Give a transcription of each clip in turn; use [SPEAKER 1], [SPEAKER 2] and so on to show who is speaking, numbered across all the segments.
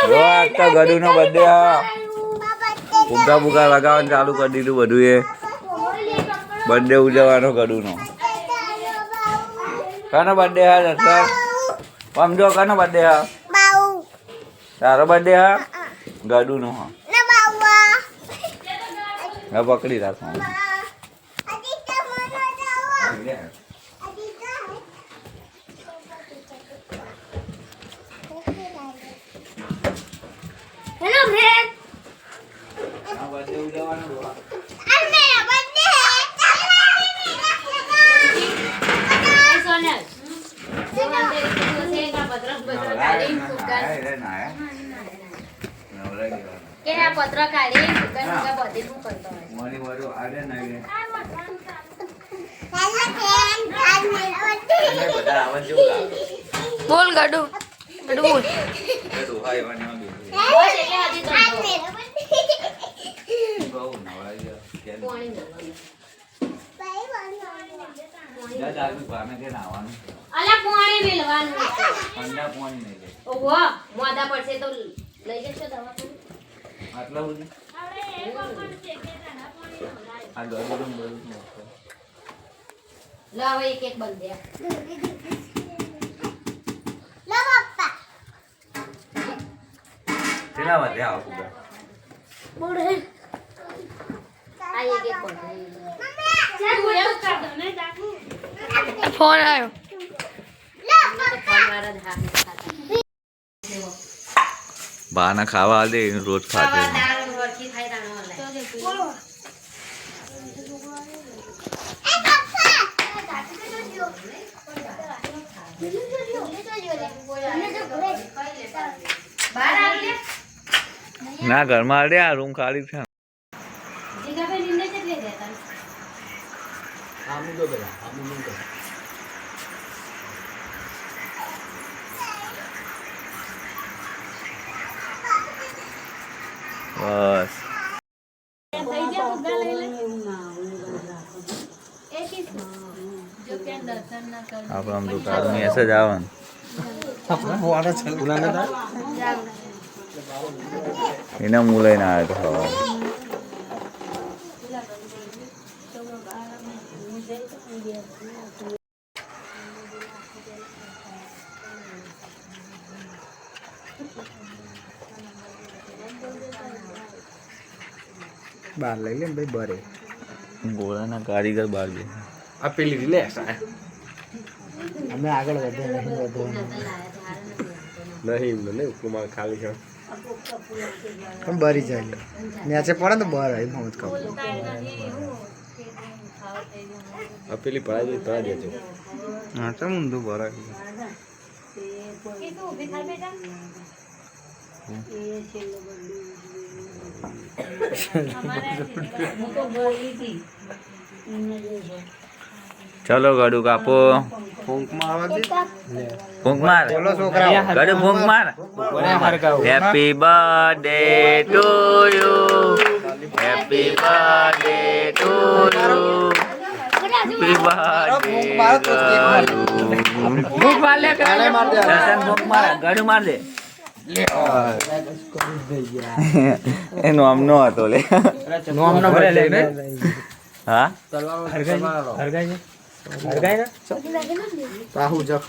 [SPEAKER 1] જો આ તો ગડુનો બર્થડે હા ફુગ્ગા બુગ્ગા લગાવવાનું ચાલુ કરી દીધું બધું એ બર્થડે ઉજવવાનો ગડુનો કનો બર્થડે હા દસર સમજો કનો બર્થડે હા તારો બર્થડે હા ગડુનો હા હવે પકડી રાખો
[SPEAKER 2] હેલો ફ્રેન્ડ
[SPEAKER 1] આ બર્થડે ઉજવવાનો
[SPEAKER 2] આ મેરા બર્થડે હે સોનલ દેવાન દે સેગા પત્રક કાઢી ફુગ્ગા કેરા પત્રક કાઢી ફુગ્ગા બધી હું કરતો હોય
[SPEAKER 1] મોની વાળો આડે નાઈ
[SPEAKER 2] હેલો ફ્રેન્ડ આજ મેરા બર્થડે
[SPEAKER 1] બધા આવન જેવું લાગે
[SPEAKER 3] બોલ ગડુ ગડુ બોલ
[SPEAKER 1] ગડુ હાય વાની બસ
[SPEAKER 2] એટલે હજી તો મેરા બર્થડે
[SPEAKER 1] બહુ નવાઈ ગયા
[SPEAKER 2] પાણી
[SPEAKER 1] જા જાગી પામે કે નાવાનું
[SPEAKER 2] અલા પાણી મેલવાનું
[SPEAKER 1] ઠંડા પાણી નહીં લે
[SPEAKER 2] ઓહો મોદા પડશે તો લઈ જશો દવા
[SPEAKER 1] આટલા બધું આ ગડું બધું
[SPEAKER 2] લો હવે એક એક બંધ દે લો પપ્પા
[SPEAKER 1] તેના વધે આવો ફુગ્ગા
[SPEAKER 2] બોડે આ એક એક બંધ મમ્મી એવું કર દો ને જાકુ
[SPEAKER 3] ફોન આવ્યો
[SPEAKER 1] બાના ખાવા આલે રોજ ખાતે ના ઘરમાં આલે આ રૂમ ખાલી છે બસ આપણે આમ તો તારું મેસેજ આવે ને એના હું લઈને આવ્યો તો સવારે
[SPEAKER 4] બાર લઈ લે ને ભાઈ બરે
[SPEAKER 1] ગોળાના કારીગર બહાર બે
[SPEAKER 4] આ પેલી રી લે અમે આગળ વધે નહીં મને ઉપમા ખાલી છે પણ બરી જાય નેચે પડે તો બહાર આવી મમત કહું આ પેલી પડાઈ દેજો હા તો ઊંધું બરા
[SPEAKER 1] ચલો ગડુ કાપો ફૂંક માર ગડુ ફૂંક માર happy birthday to you happy birthday to you happy birthday ફૂંક માર લે દર્શન ફૂંક માર ગડુ માર દે એ નોમનો હતો લે
[SPEAKER 4] નોમનો ભરે લે
[SPEAKER 1] હા
[SPEAKER 4] હરગાઈ ને રાહુ જક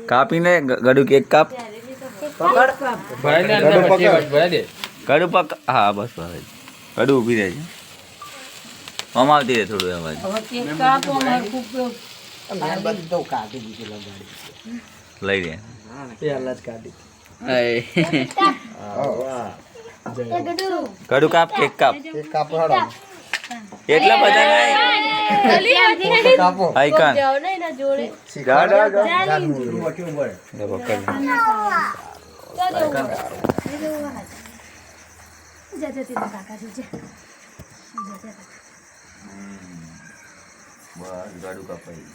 [SPEAKER 1] કાપીને ગડુ કેક કાપ ગડુ પક હા બસ બસ ગડુ ઊભી રહે છે આમ આવતી રહે થોડું અવાજ લઈ લે ગડુ કાપ કેક કાપ એટલા બધા નહીં
[SPEAKER 4] કાપો
[SPEAKER 1] આઈકન ગાડું કપાઈ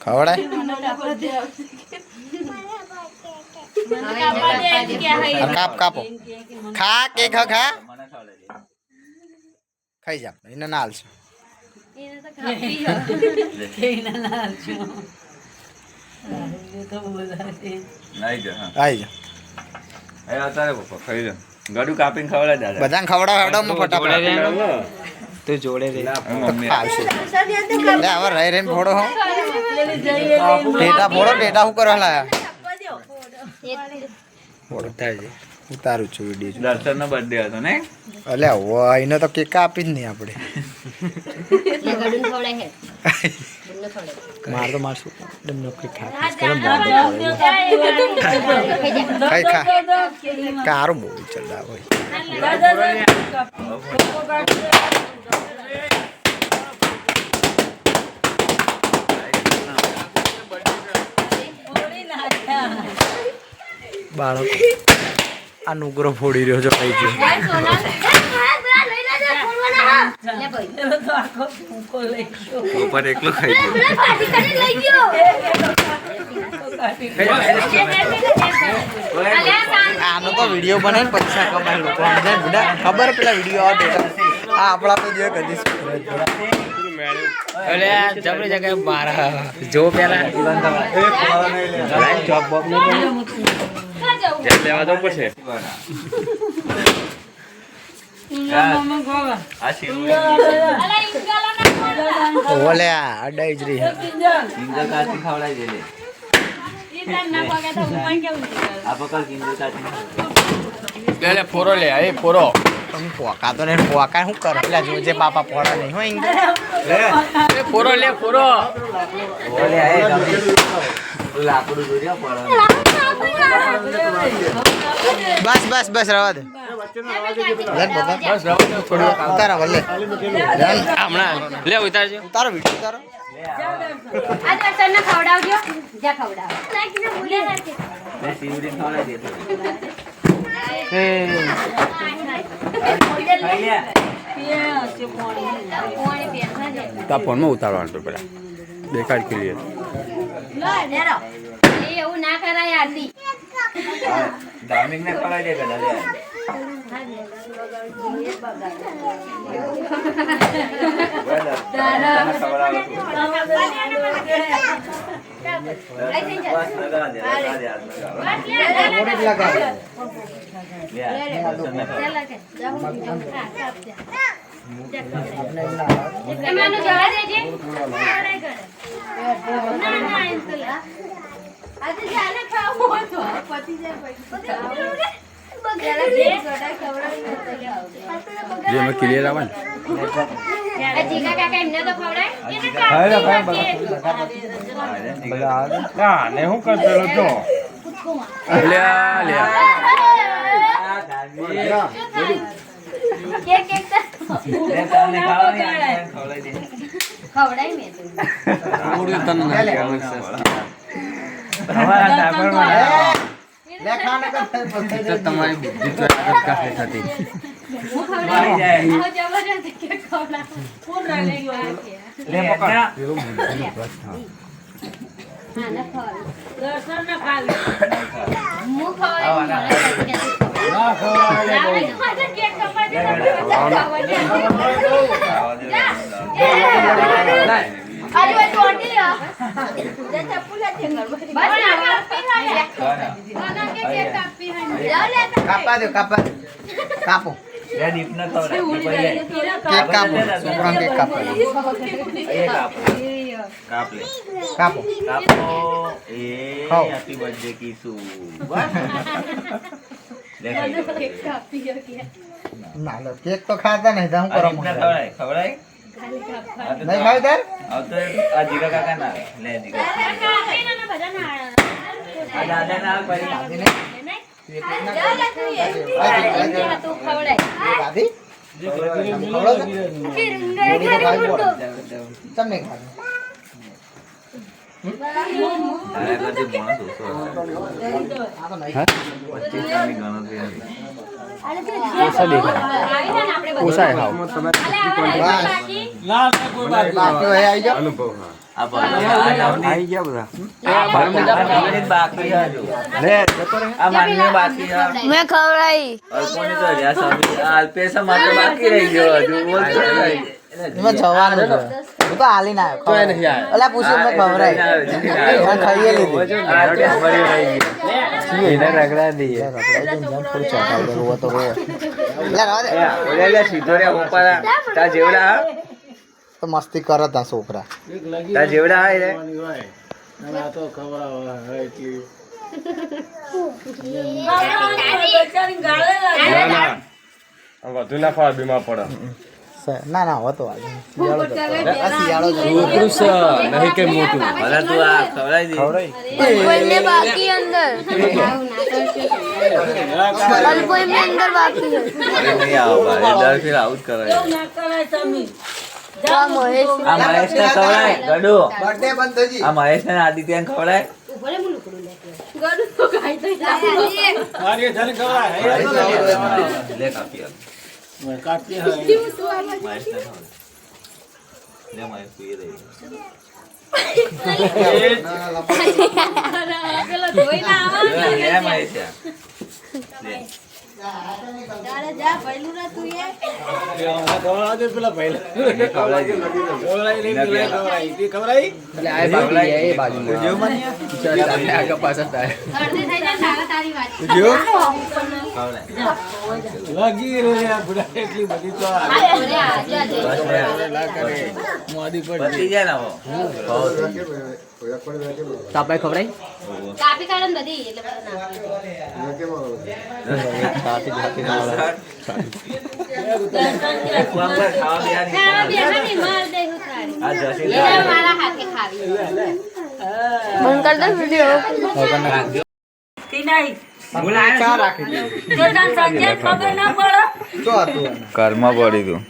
[SPEAKER 4] ખવડાય કાપ કાપો ખા કે ખા ખા ખાઈ જા એને ના હાલશે
[SPEAKER 2] એને તો ખાવી
[SPEAKER 1] લે. નાઈ જા હા
[SPEAKER 4] આવી જા
[SPEAKER 1] એ અત્યારે પપ્પા ખાઈ જા ગડું કાપીને ખવડાવ દાદા
[SPEAKER 4] બધાને ખવડાવમાં ફટાફટ
[SPEAKER 5] તું જોડે રે
[SPEAKER 1] મમ્મી
[SPEAKER 4] આવશે લે હવે રહી રહીને ફોડો હો ટેટા ફોડો ટેટા શું કરવા લાયા ફોડો ઉતારું છું વિડીયો
[SPEAKER 1] દર્શનનો બર્થડે હતો ને
[SPEAKER 4] અલ્યા એને તો કેક આપી જ નહીં આપણે
[SPEAKER 2] લે ગડું ખવડાય હે ગડું ખવડાય
[SPEAKER 4] માર તો મારશું ડમનો કેક
[SPEAKER 2] હા,
[SPEAKER 4] ખાઈ ખા કારું બહુ ચડા હોય બાળક આ નુગરો ફોડી રહ્યો છો કઈ ગયો
[SPEAKER 1] ઉપર એકલો ખાઈ ગયો
[SPEAKER 4] આનો તો વિડીયો બને ને પૈસા કમાય લોકો સમજાય બુડા ખબર પેલા વિડીયો આવે આ આપણા તો જે કદી
[SPEAKER 5] અલે જબરી જગ્યાએ બાર જો પેલા ચોપ બોપ લેવા દો પછી
[SPEAKER 1] આ શિવ
[SPEAKER 4] ઓલે અડાઈ જ રહી
[SPEAKER 1] કિંજલ કાચી ખવડાવી દે લે આ પકડ કિંજલ કાચી
[SPEAKER 5] લે ફોરો લે એ ફોરો
[SPEAKER 4] તમે પોકા તો ને પોકા શું કરો પેલા જોજે બાપા પોડા નહીં હોય
[SPEAKER 5] એ ફોરો લે ફોરો
[SPEAKER 1] ઓલે આ ગમી લાકડું જોડ્યા પડે
[SPEAKER 4] બસ બસ બસ રવા દે બસ રવા દે થોડી ઉતારા વલ્લે
[SPEAKER 5] હમણાં લે ઉતારજો
[SPEAKER 4] ઉતારો વિડીયો ઉતારો
[SPEAKER 2] આ દર્શનને ખવડાવજો જા ખવડાવ
[SPEAKER 1] લે શિવરી ખવડાવી દે
[SPEAKER 5] તા ફોનમાં ઉતારવાનું તો પેલા દેખાડ ક્લિયર
[SPEAKER 2] એવું ના કરાય આરતી
[SPEAKER 1] ધાર્મિક ને ખવડાવી દે પેલા લે
[SPEAKER 2] એમાંનું જવા દેજે આજે જાને ખાવું હતો પતિ
[SPEAKER 5] જે મેં ક્લિયર આવે ને
[SPEAKER 2] જીગા કાકા એમને તો ખવડાય
[SPEAKER 5] ને હું કરતો જો લે લે
[SPEAKER 2] કેક કેક
[SPEAKER 1] લે તને ખવડાવી દે
[SPEAKER 2] ખવડાય મેં તો
[SPEAKER 1] તમારા ટાપરમાં
[SPEAKER 4] લે ખાને કર
[SPEAKER 5] તમારી બુદ્ધિ તો કાફી થતી
[SPEAKER 2] હું ખવડાય જબરજસ્ત કેક ખવડાવ કોણ રહે
[SPEAKER 1] લે પકડ
[SPEAKER 2] હા ના ખવડાવ દર્શન ના ખાવી હું ખવડાવ કેક કપાઈ દે અરે वो छोटी है जे चप्पू ले बस ना के केक कापी है ले ले
[SPEAKER 4] કાપા દો કાપો
[SPEAKER 1] લે દીપને ખવડાવી
[SPEAKER 4] કેક કાપો છોકરા કેક કાપો
[SPEAKER 1] એ કાપ કાપ લે
[SPEAKER 4] કાપો
[SPEAKER 1] કાપો એ
[SPEAKER 4] ખાઓ.
[SPEAKER 1] હેપી બર્થડે કીસુ લે
[SPEAKER 2] केक कापी है क्या
[SPEAKER 4] ના લો કેક તો ખાતા નહીં હું કરો
[SPEAKER 1] દીપને ખવડાય ખવડાય
[SPEAKER 2] खाली कापा
[SPEAKER 4] નહીં ખાઈ તાર
[SPEAKER 1] આવતો આ જીગા કાકા ના આવે. લે જીગા
[SPEAKER 2] कापी ना बजा ना
[SPEAKER 1] આ દાદા ના પડી
[SPEAKER 2] तू खवड़े
[SPEAKER 4] દાદી
[SPEAKER 2] फिर गए घर फुटो
[SPEAKER 4] તમને ખાધું
[SPEAKER 1] આ કદી માણસ ઓછો
[SPEAKER 4] આ તો નહીં
[SPEAKER 1] 25 ની ગણતરી હતી.
[SPEAKER 5] ઓછા દેખાય
[SPEAKER 2] આવી ને આપણે
[SPEAKER 5] ઓછા ખાવ
[SPEAKER 2] બાકી
[SPEAKER 4] બાકી હોય આવી જાઓ
[SPEAKER 1] આ આવી ગયા બધા બાકી હજુ આ માનવી બાકી
[SPEAKER 3] મેં ખવડાવી
[SPEAKER 1] અલ્પોની તો રહ્યા સામી આ અલ્પેશ માટે બાકી રહી ગયો હજુ બોલતો નહીં.
[SPEAKER 4] એમાં જવાનું છે હું તો હાલી ના આવ્યો નહીં આવ્યો અલા પૂછ્યું મેં ખવડાવી ખાઈએ લીધી
[SPEAKER 1] આ અલ્પેશ મરી રહી ગયો. એને રગડા દઈએ
[SPEAKER 4] થોડું ચોંટાવ દે રોવો તો રોવો
[SPEAKER 1] ઓલે સીધો રે ઉપર તા જેવડા
[SPEAKER 4] તો મસ્તી કરો તા છોકરા
[SPEAKER 1] તા જેવડા આય રે
[SPEAKER 6] વધુ ના ખાવા બીમાર પડે
[SPEAKER 4] ના ના હોતો આજે શિયાળો તો શિયાળો
[SPEAKER 6] નહીં કે મોટું
[SPEAKER 1] ભલે તું આ ખવડાવી દે
[SPEAKER 3] કોઈને બાકી અંદર અલ્પોઈ में अंदर बाकी है
[SPEAKER 1] અરે નહીં આવો ભાઈ દર ફેર આઉટ કરાય
[SPEAKER 3] क्या महेश
[SPEAKER 1] આ મહેશ ને ખવડાય ગડુ
[SPEAKER 4] બર્થડે બંધ થઈ ગઈ
[SPEAKER 1] આ મહેશ ને આદિત્ય ને ખવડાય લે કાપી આલ. મહેશ ને ખવડાય. લે મહેશ તું એ દઈ લે મહેશ લે.
[SPEAKER 2] કાપી કાઢે ને બધી એટલે મારા હાથે ખાવી
[SPEAKER 3] बंद कर दे वीडियो
[SPEAKER 4] ચા રાખી દીધી
[SPEAKER 1] કર્મ પડી તું